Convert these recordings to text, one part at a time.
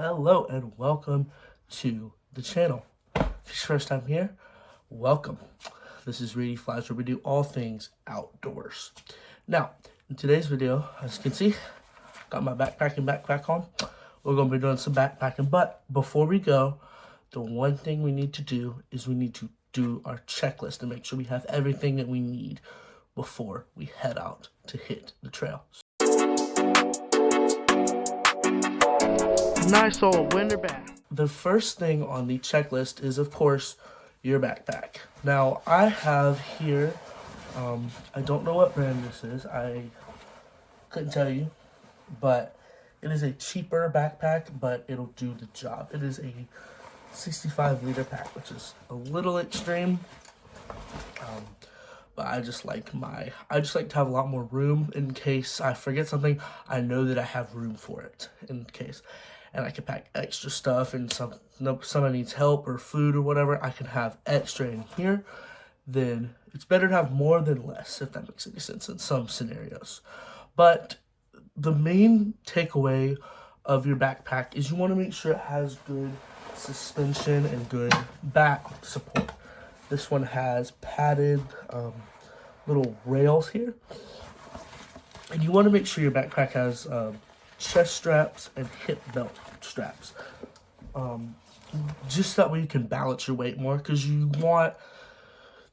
Hello and welcome to the channel. If it's your first time here, welcome. This is Reedy Flies, where we do all things outdoors. Now, in today's video, as you can see, got my backpack on. We're going to be doing some backpacking, but before we go, the one thing we need to do is we need to do our checklist and make sure we have everything that we need before we head out to hit the trail. Nice old winter bath. The first thing on the checklist is, of course, your backpack. Now, I have here, I don't know what brand this is. I couldn't tell you, but it is a cheaper backpack, but it'll do the job. It is a 65-liter pack, which is a little extreme. But I just like to have a lot more room in case I forget something. I know that I have room for it in case. And I can pack extra stuff, and someone needs help or food or whatever, I can have extra in here. Then it's better to have more than less, if that makes any sense in some scenarios. But the main takeaway of your backpack is you want to make sure it has good suspension and good back support. This one has padded little rails here. And you want to make sure your backpack has chest straps and hip belt straps. Just that way you can balance your weight more, because you want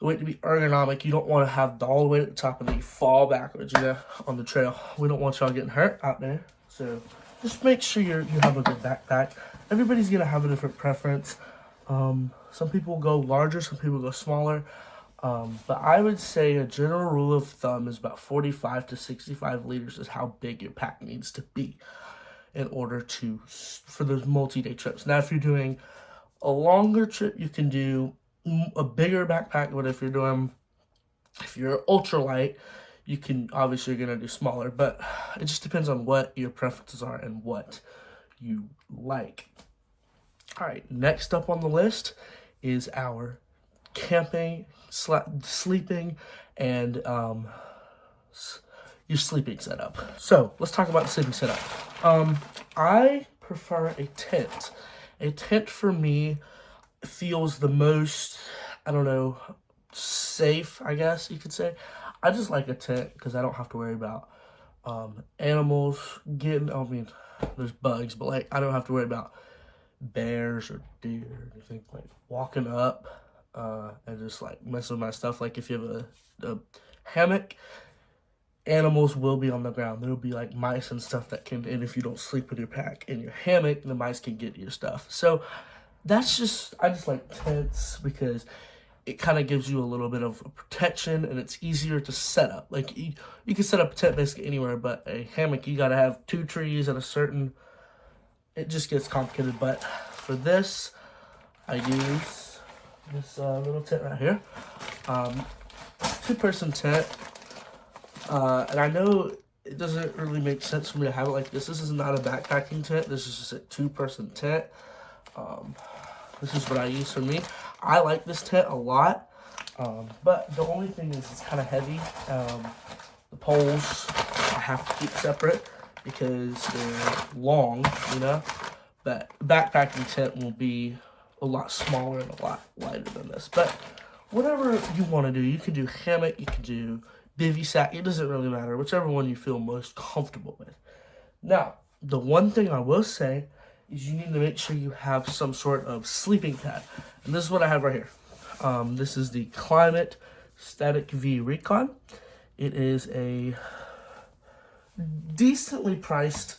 the weight to be ergonomic. You don't want to have all the way at the top and then you fall backwards, on the trail. We don't want y'all getting hurt out there. So just make sure you have a good backpack. Everybody's going to have a different preference. Some people go larger, some people go smaller. But I would say a general rule of thumb is about 45 to 65 liters is how big your pack needs to be in order for those multi-day trips. Now, if you're doing a longer trip, you can do a bigger backpack, but if you're ultralight, you can, obviously you're going to do smaller, but it just depends on what your preferences are and what you like. All right, next up on the list is our camping, sleeping, and your sleeping setup. So let's talk about the sleeping setup. I prefer a tent. A tent for me feels the most, safe, I guess you could say. I just like a tent because I don't have to worry about animals there's bugs, but I don't have to worry about bears or deer or anything, walking up and just messing with my stuff. If you have a hammock, animals will be on the ground. There'll be mice and stuff and if you don't sleep with your pack in your hammock, the mice can get your stuff. So I just like tents because it kind of gives you a little bit of protection, and it's easier to set up. You can set up a tent basically anywhere, but a hammock, you gotta have 2 trees and it just gets complicated. But for this, I use this little tent right here. 2-person tent. And I know it doesn't really make sense for me to have it like this. This is not a backpacking tent. This is just a 2-person tent. This is what I use for me. I like this tent a lot. But the only thing is it's kind of heavy. The poles I have to keep separate because they're long, But backpacking tent will be a lot smaller and a lot lighter than this. But whatever you want to do, you can do hammock, you can do bivy sack. It doesn't really matter, whichever one you feel most comfortable with. Now, the one thing I will say is you need to make sure you have some sort of sleeping pad. And this is what I have right here. This is the Climate Static V Recon. It is a decently priced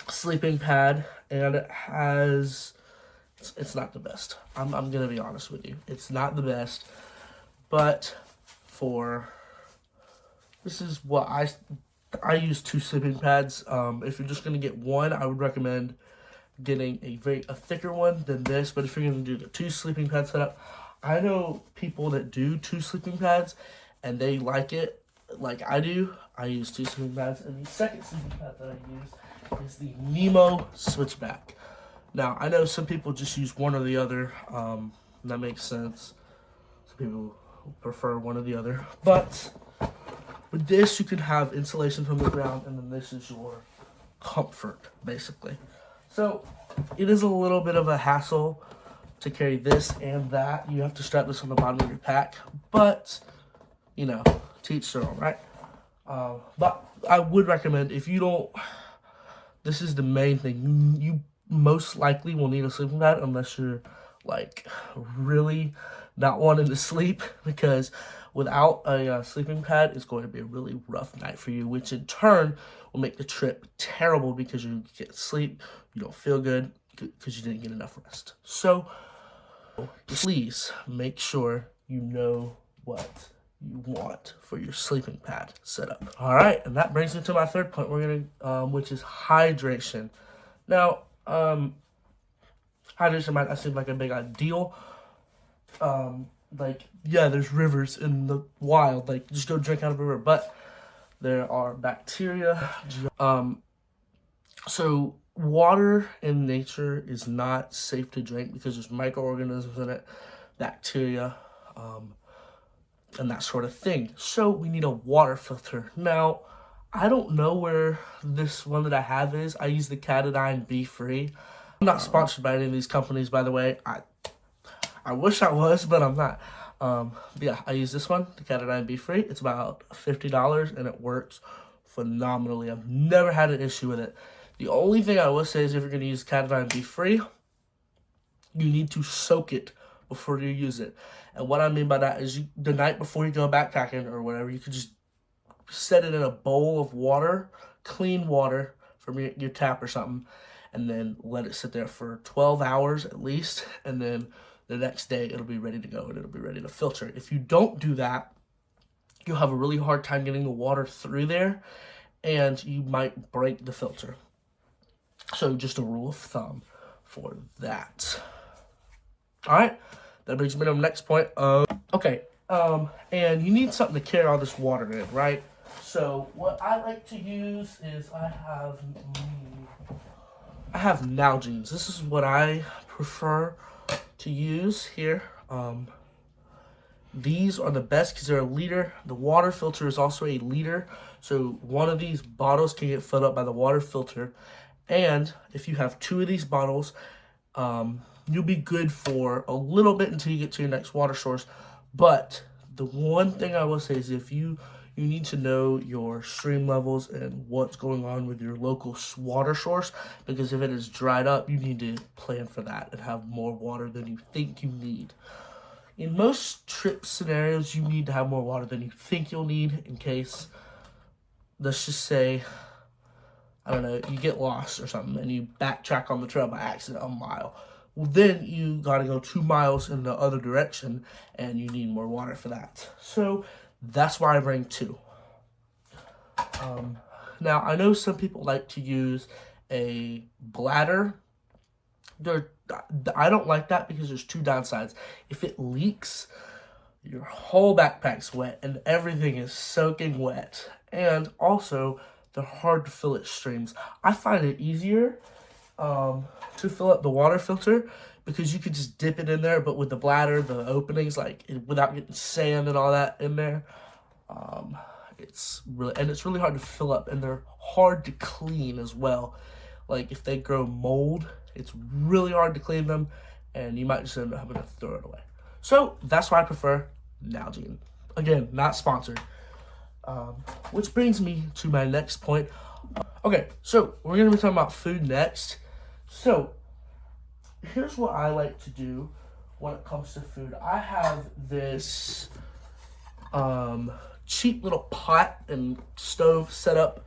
sleeping pad, and it's not the best. I'm gonna be honest with you. It's not the best, but this is what I use 2 sleeping pads. If you're just gonna get one, I would recommend getting a thicker one than this. But if you're gonna do the 2 sleeping pad setup, I know people that do 2 sleeping pads and they like it like I do. I use 2 sleeping pads, and the second sleeping pad that I use is the Nemo Switchback. Now, I know some people just use one or the other. That makes sense. Some people prefer one or the other. But with this, you can have insulation from the ground, and then this is your comfort, basically. So it is a little bit of a hassle to carry this and that. You have to strap this on the bottom of your pack, but you know, to each their own, right? But I would recommend, if you don't, this is the main thing. You most likely will need a sleeping pad unless you're like really not wanting to sleep, because without a sleeping pad, it's going to be a really rough night for you, which in turn will make the trip terrible because you get sleep, you don't feel good because you didn't get enough rest. So please make sure you know what you want for your sleeping pad setup. All right, and that brings me to my third point. We're gonna, which is hydration. Now, hydration might not seem like a big deal. Like, yeah, there's rivers in the wild. Like, just go drink out of a river. But there are bacteria. So water in nature is not safe to drink because there's microorganisms in it, bacteria, and that sort of thing. So we need a water filter. Now, I don't know where this one that I have is. I use the Katadyn BeFree. I'm not sponsored by any of these companies, by the way. I wish I was, but I'm not. But yeah, I use this one, the Katadyn BeFree. It's about $50, and it works phenomenally. I've never had an issue with it. The only thing I will say is if you're going to use Katadyn BeFree, you need to soak it before you use it. And what I mean by that is the night before you go backpacking or whatever, you could just set it in a bowl of water, clean water from your tap or something, and then let it sit there for 12 hours at least, and then the next day it'll be ready to go and it'll be ready to filter. If you don't do that, you'll have a really hard time getting the water through there, and you might break the filter. So just a rule of thumb for that. All right, that brings me to the next point. And you need something to carry all this water in, right? So what I like to use is I have Nalgene's. This is what I prefer to use here. These are the best because they're a liter. The water filter is also a liter. So one of these bottles can get filled up by the water filter. And if you have two of these bottles, you'll be good for a little bit until you get to your next water source. But the one thing I will say is if you need to know your stream levels and what's going on with your local water source, because if it is dried up, you need to plan for that and have more water than you think you need. In most trip scenarios, you need to have more water than you think you'll need in case, let's just say, I don't know, you get lost or something and you backtrack on the trail by accident a mile. Well, then you got to go 2 miles in the other direction and you need more water for that. So that's why I bring 2. Now, I know some people like to use a bladder. I don't like that because there's 2 downsides. If it leaks, your whole backpack's wet and everything is soaking wet. And also, they're hard to fill at streams. I find it easier to fill up the water filter because you could just dip it in there, but with the bladder, the openings, like without getting sand and all that in there, it's really hard to fill up, and they're hard to clean as well. Like if they grow mold, it's really hard to clean them, and you might just end up having to throw it away. So that's why I prefer Nalgene. Again, not sponsored. Which brings me to my next point. Okay, so we're going to be talking about food next. So here's what I like to do when it comes to food. I have this cheap little pot and stove set up.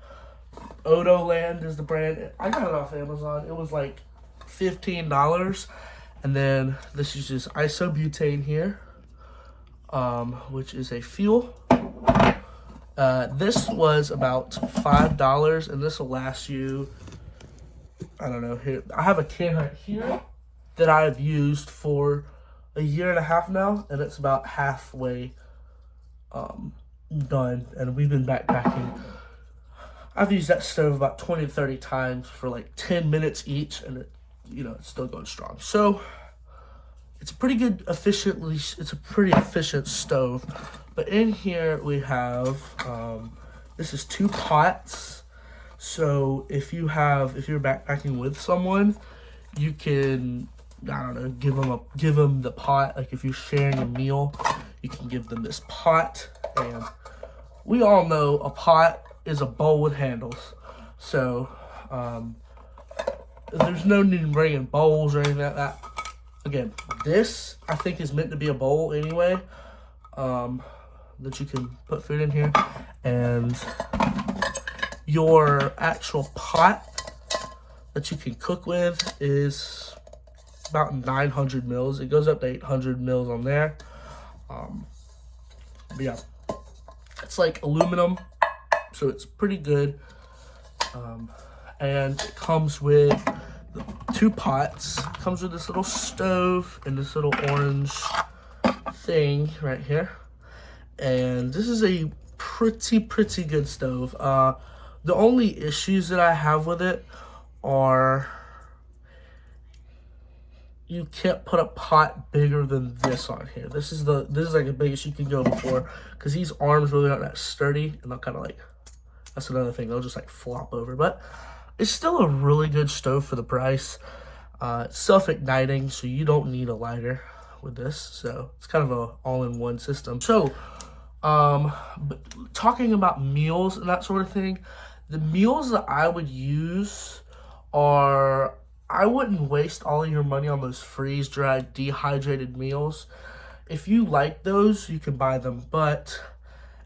Odoland is the brand. I got it off Amazon. It was like $15. And then this uses isobutane here, which is a fuel. This was about $5, and this will last you, I don't know, here. I have a can right here that I've used for a year and a half now, and it's about halfway done, and we've been backpacking. I've used that stove about 20 to 30 times for like 10 minutes each, and it's still going strong. So it's a pretty efficient stove. But in here we have, this is 2 pots. So if you're backpacking with someone, you can, I don't know, give them the pot. Like if you're sharing a meal, you can give them this pot. And we all know a pot is a bowl with handles. So there's no need in bringing bowls or anything like that. Again, this I think is meant to be a bowl anyway, that you can put food in here. And your actual pot that you can cook with is about 900 mils. It goes up to 800 mils on there. But yeah, it's like aluminum, so it's pretty good. And it comes with 2 pots. It comes with this little stove and this little orange thing right here. And this is a pretty good stove. The only issues that I have with it are you can't put a pot bigger than this on here. This is like the biggest you can go before, because these arms really aren't that sturdy, and they'll kind of like, that's another thing, they'll just like flop over. But it's still a really good stove for the price. It's self-igniting, so you don't need a lighter with this. So it's kind of a all-in-one system. So but talking about meals and that sort of thing, the meals that I would use are, I wouldn't waste all of your money on those freeze-dried, dehydrated meals. If you like those, you can buy them. But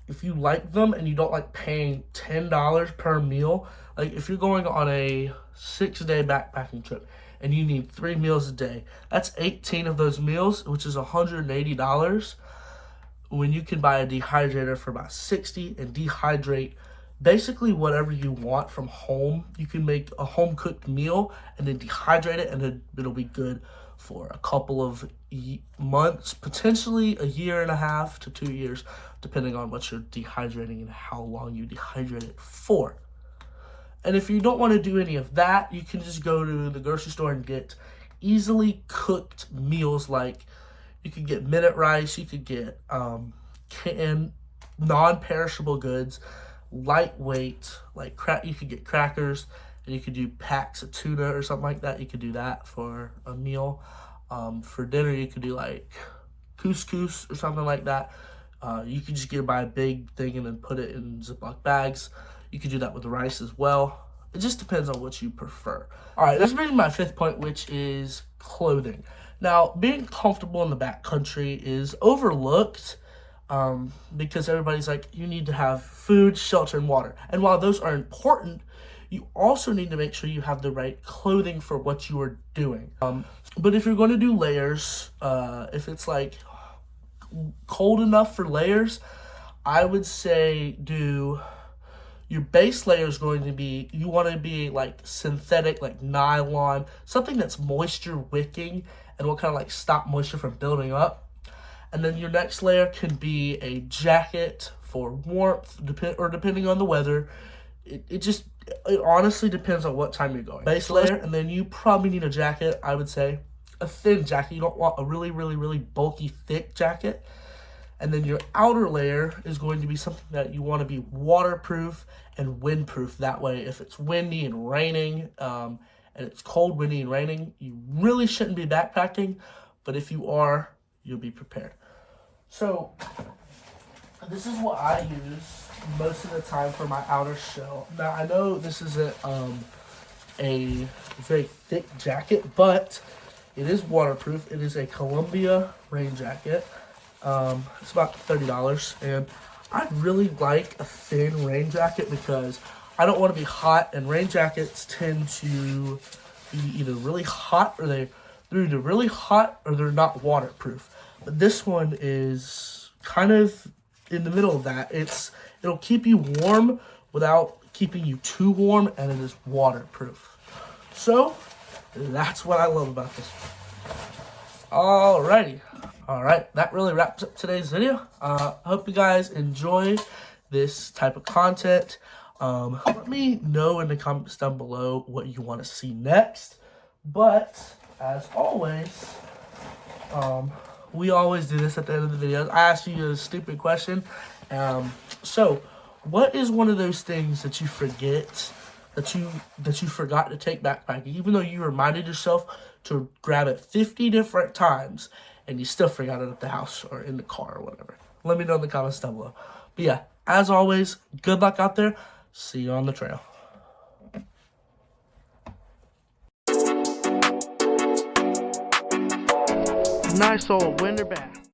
if you like them and you don't like paying $10 per meal, like if you're going on a 6-day backpacking trip and you need 3 meals a day, that's 18 of those meals, which is $180. When you can buy a dehydrator for about $60 and dehydrate basically whatever you want from home. You can make a home cooked meal and then dehydrate it, and then it'll be good for a couple of months, potentially a year and a half to 2 years, depending on what you're dehydrating and how long you dehydrate it for. And if you don't want to do any of that, you can just go to the grocery store and get easily cooked meals. Like you could get minute rice, you could get canned non-perishable goods, lightweight, like you could get crackers, and you could do packs of tuna or something like that. You could do that for a meal. For dinner, you could do like couscous or something like that. You could just buy a big thing and then put it in Ziploc bags. You could do that with rice as well. It just depends on what you prefer. All right, this brings me to my 5th point, which is clothing. Now, being comfortable in the backcountry is overlooked because everybody's like, you need to have food, shelter, and water. And while those are important, you also need to make sure you have the right clothing for what you are doing. But if you're going to do layers, if it's like cold enough for layers, I would say do your base layer is going to be, you want to be like synthetic, like nylon, something that's moisture wicking and will kind of like stop moisture from building up. And then your next layer can be a jacket for warmth, depending on the weather. It honestly depends on what time you're going. Base layer, and then you probably need a jacket, I would say. A thin jacket. You don't want a really bulky, thick jacket. And then your outer layer is going to be something that you want to be waterproof and windproof. That way, if it's windy and raining, and it's cold, windy, and raining, you really shouldn't be backpacking. But if you are, you'll be prepared. So, this is what I use most of the time for my outer shell. Now, I know this isn't a very thick jacket, but it is waterproof. It is a Columbia rain jacket. It's about $30, and I really like a thin rain jacket because I don't want to be hot, and rain jackets tend to be either really hot or they're either really hot or they're not waterproof. But this one is kind of in the middle of that. It'll keep you warm without keeping you too warm, and it is waterproof. So that's what I love about this one. Alright, that really wraps up today's video. I hope you guys enjoy this type of content. Let me know in the comments down below what you want to see next. But, as always, we always do this at the end of the videos. I ask you a stupid question. So, what is one of those things that you forget that you forgot to take backpacking, even though you reminded yourself to grab it 50 different times and you still forgot it at the house or in the car or whatever. Let me know in the comments down below. But yeah, as always, good luck out there. See you on the trail. Nice old winter bath.